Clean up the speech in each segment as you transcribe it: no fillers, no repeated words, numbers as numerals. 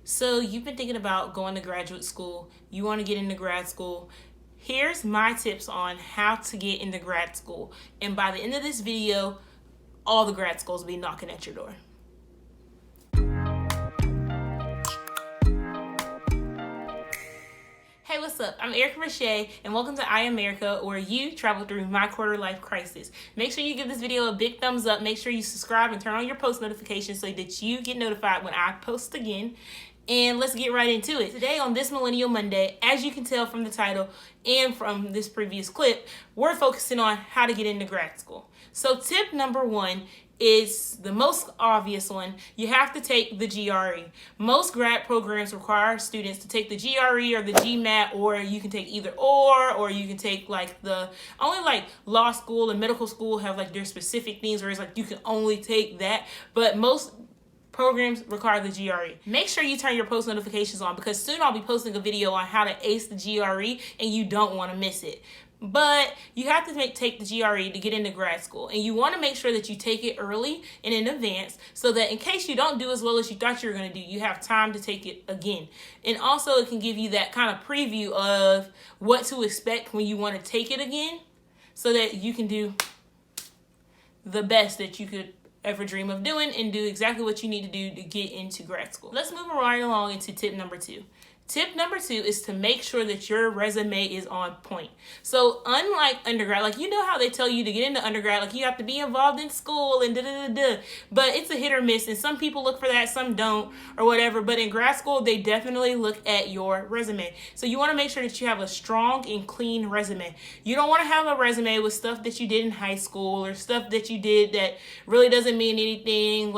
So you've been thinking about going to graduate school, you want to get into grad school. Here's my tips on how to get into grad school. And by the end of this video, all the grad schools will be knocking at your door. Hey, what's up? I'm Erica Richey, and welcome to iAMERICA, where you travel through my quarter life crisis. Make sure you give this video a big thumbs up. Make sure you subscribe and turn on your post notifications so that you get notified when I post again. And let's get right into it. Today on this Millennial Monday, as you can tell from the title and from this previous clip, we're focusing on how to get into grad school. So tip number one is the most obvious one. You have to take the GRE. Most grad programs require students to take the GRE or the GMAT, or you can take either or you can take only law school and medical school have like their specific things where it's like you can only take that, but most programs require the GRE. Make sure you turn your post notifications on, because soon I'll be posting a video on how to ace the GRE and you don't want to miss it. But you have to take the GRE to get into grad school, and you want to make sure that you take it early and in advance so that in case you don't do as well as you thought you were going to do, you have time to take it again. And also it can give you that kind of preview of what to expect when you want to take it again so that you can do the best that you could ever dream of doing and do exactly what you need to do to get into grad school. Let's move right along into tip number two. Tip number two is to make sure that your resume is on point. So unlike undergrad, you know how they tell you to get into undergrad, you have to be involved in school and but it's a hit or miss, and some people look for that, some don't, or whatever. But in grad school, they definitely look at your resume. So you want to make sure that you have a strong and clean resume. You don't want to have a resume with stuff that you did in high school or stuff that you did that really doesn't mean anything.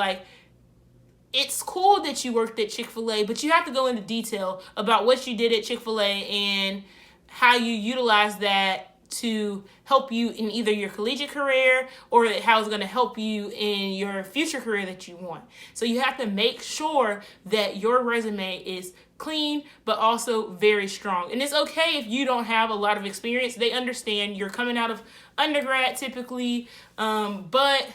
It's cool that you worked at Chick-fil-A, but you have to go into detail about what you did at Chick-fil-A and how you utilize that to help you in either your collegiate career or how it's going to help you in your future career that you want. So you have to make sure that your resume is clean, but also very strong. And it's okay if you don't have a lot of experience. They understand you're coming out of undergrad typically, but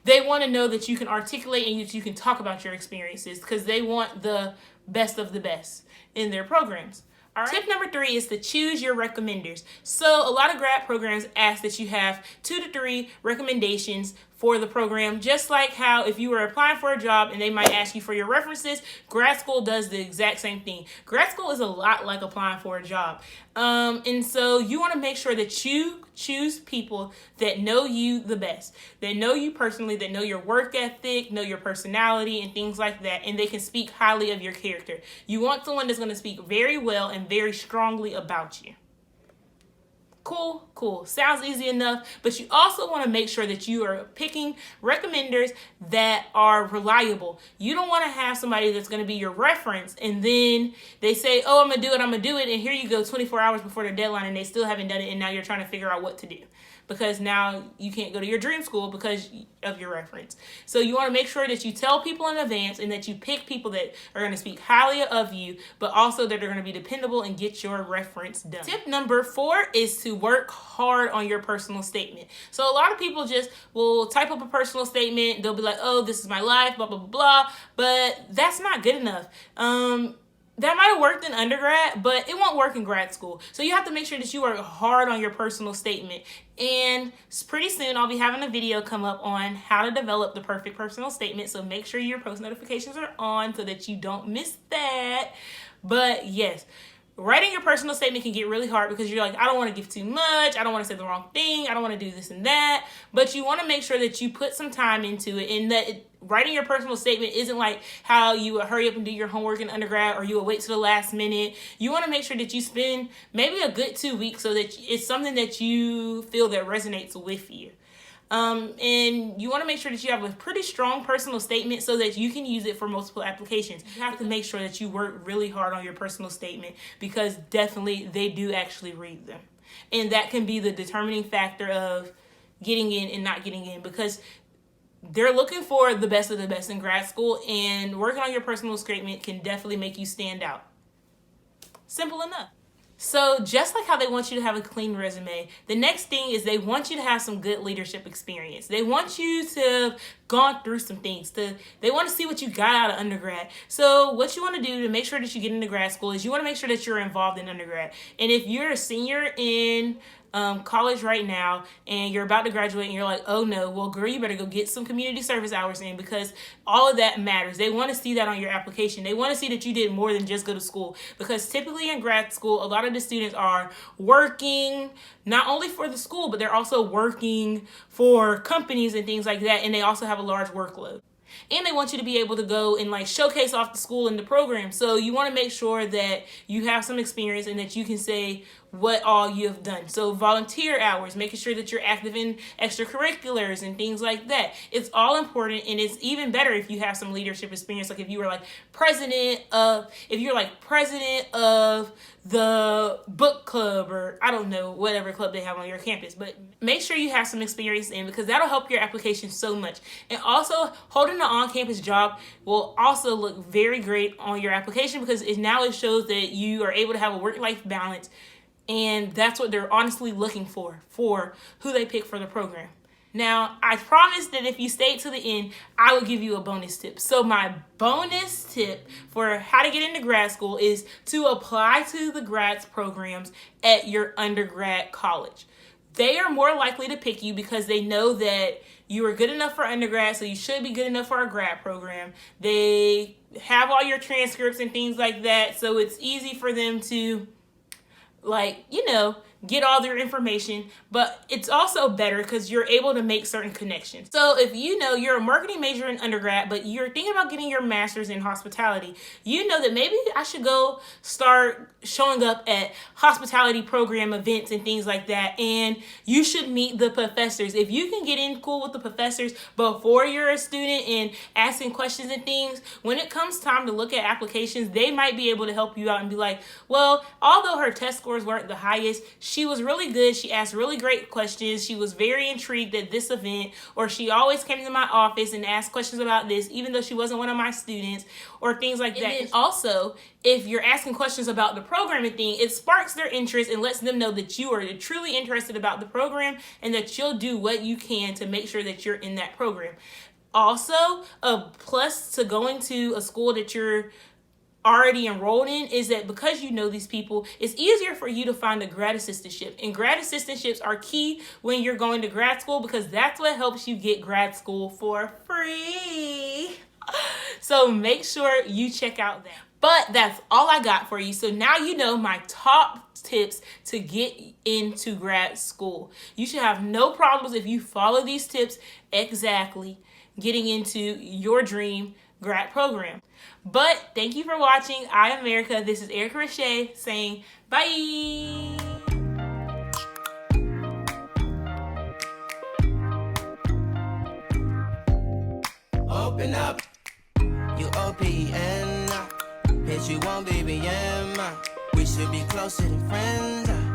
they want to know that you can articulate and that you can talk about your experiences, because they want the best of the best in their programs. All right. Tip number three is to choose your recommenders. So a lot of grad programs ask that you have 2 to 3 recommendations for the program, just like how if you were applying for a job and they might ask you for your references, grad school does the exact same thing. Grad school is a lot like applying for a job. And so you want to make sure that you choose people that know you the best, that know you personally, that know your work ethic, know your personality and things like that, and they can speak highly of your character. You want someone that's going to speak very well and very strongly about you. Cool. Sounds easy enough, but you also want to make sure that you are picking recommenders that are reliable. You don't want to have somebody that's going to be your reference and then they say, oh, I'm going to do it, and here you go 24 hours before the deadline and they still haven't done it, and now you're trying to figure out what to do because now you can't go to your dream school because of your reference. So you want to make sure that you tell people in advance and that you pick people that are going to speak highly of you, but also that are going to be dependable and get your reference done. Tip number 4 is to work hard on your personal statement. So a lot of people just will type up a personal statement. They'll be like, oh, this is my life, blah, blah, blah, blah. But that's not good enough. That might have worked in undergrad, but it won't work in grad school. So you have to make sure that you work hard on your personal statement. And pretty soon I'll be having a video come up on how to develop the perfect personal statement. So make sure your post notifications are on so that you don't miss that. But yes, writing your personal statement can get really hard because you're like, I don't want to give too much. I don't want to say the wrong thing. I don't want to do this and that. But you want to make sure that you put some time into it, and that writing your personal statement isn't like how you would hurry up and do your homework in undergrad or you would wait to the last minute. You want to make sure that you spend maybe a good 2 weeks so that it's something that you feel that resonates with you. And you want to make sure that you have a pretty strong personal statement so that you can use it for multiple applications. You have to make sure that you work really hard on your personal statement, because definitely they do actually read them. And that can be the determining factor of getting in and not getting in, because they're looking for the best of the best in grad school, and working on your personal statement can definitely make you stand out. Simple enough. So just like how they want you to have a clean resume, the next thing is they want you to have some good leadership experience. They want you to have gone through some things. They want to see what you got out of undergrad. So what you want to do to make sure that you get into grad school is you want to make sure that you're involved in undergrad. And if you're a senior in college right now and you're about to graduate and you're like, oh no, well girl, you better go get some community service hours in, because all of that matters. They want to see that on your application. They want to see that you did more than just go to school, because typically in grad school, a lot of the students are working not only for the school, but they're also working for companies and things like that, and they also have a large workload. And they want you to be able to go and like showcase off the school and the program. So you want to make sure that you have some experience and that you can say what all you have done. So volunteer hours, making sure that you're active in extracurriculars and things like that. It's all important, and it's even better if you have some leadership experience. Like if you were like president of the book club, or I don't know, whatever club they have on your campus. But make sure you have some experience in, because that'll help your application so much. And also holding an on-campus job will also look very great on your application, because it shows that you are able to have a work-life balance. And that's what they're honestly looking for who they pick for the program. Now, I promised that if you stayed to the end, I would give you a bonus tip. So my bonus tip for how to get into grad school is to apply to the grads programs at your undergrad college. They are more likely to pick you because they know that you are good enough for undergrad, so you should be good enough for a grad program. They have all your transcripts and things like that, so it's easy for them to get all their information. But it's also better because you're able to make certain connections. So if you're a marketing major in undergrad, but you're thinking about getting your master's in hospitality, you know that maybe I should go start showing up at hospitality program events and things like that. And you should meet the professors. If you can get in cool with the professors before you're a student and asking questions and things, when it comes time to look at applications, they might be able to help you out and be like, well, although her test scores weren't the highest, she was really good. She asked really great questions. She was very intrigued at this event, or she always came to my office and asked questions about this, even though she wasn't one of my students, or things like that. And also, if you're asking questions about the programming thing, it sparks their interest and lets them know that you are truly interested about the program and that you'll do what you can to make sure that you're in that program. Also, a plus to going to a school that you're already enrolled in is that because you know these people, it's easier for you to find a grad assistantship. And grad assistantships are key when you're going to grad school, because that's what helps you get grad school for free. So make sure you check out that. But that's all I got for you. So now you know my top tips to get into grad school. You should have no problems if you follow these tips exactly getting into your dream grad program. But thank you for watching iAMERICA. This is Erica Richey saying bye. Open up, you open, bitch, you won't be BM. We should be closer than friends.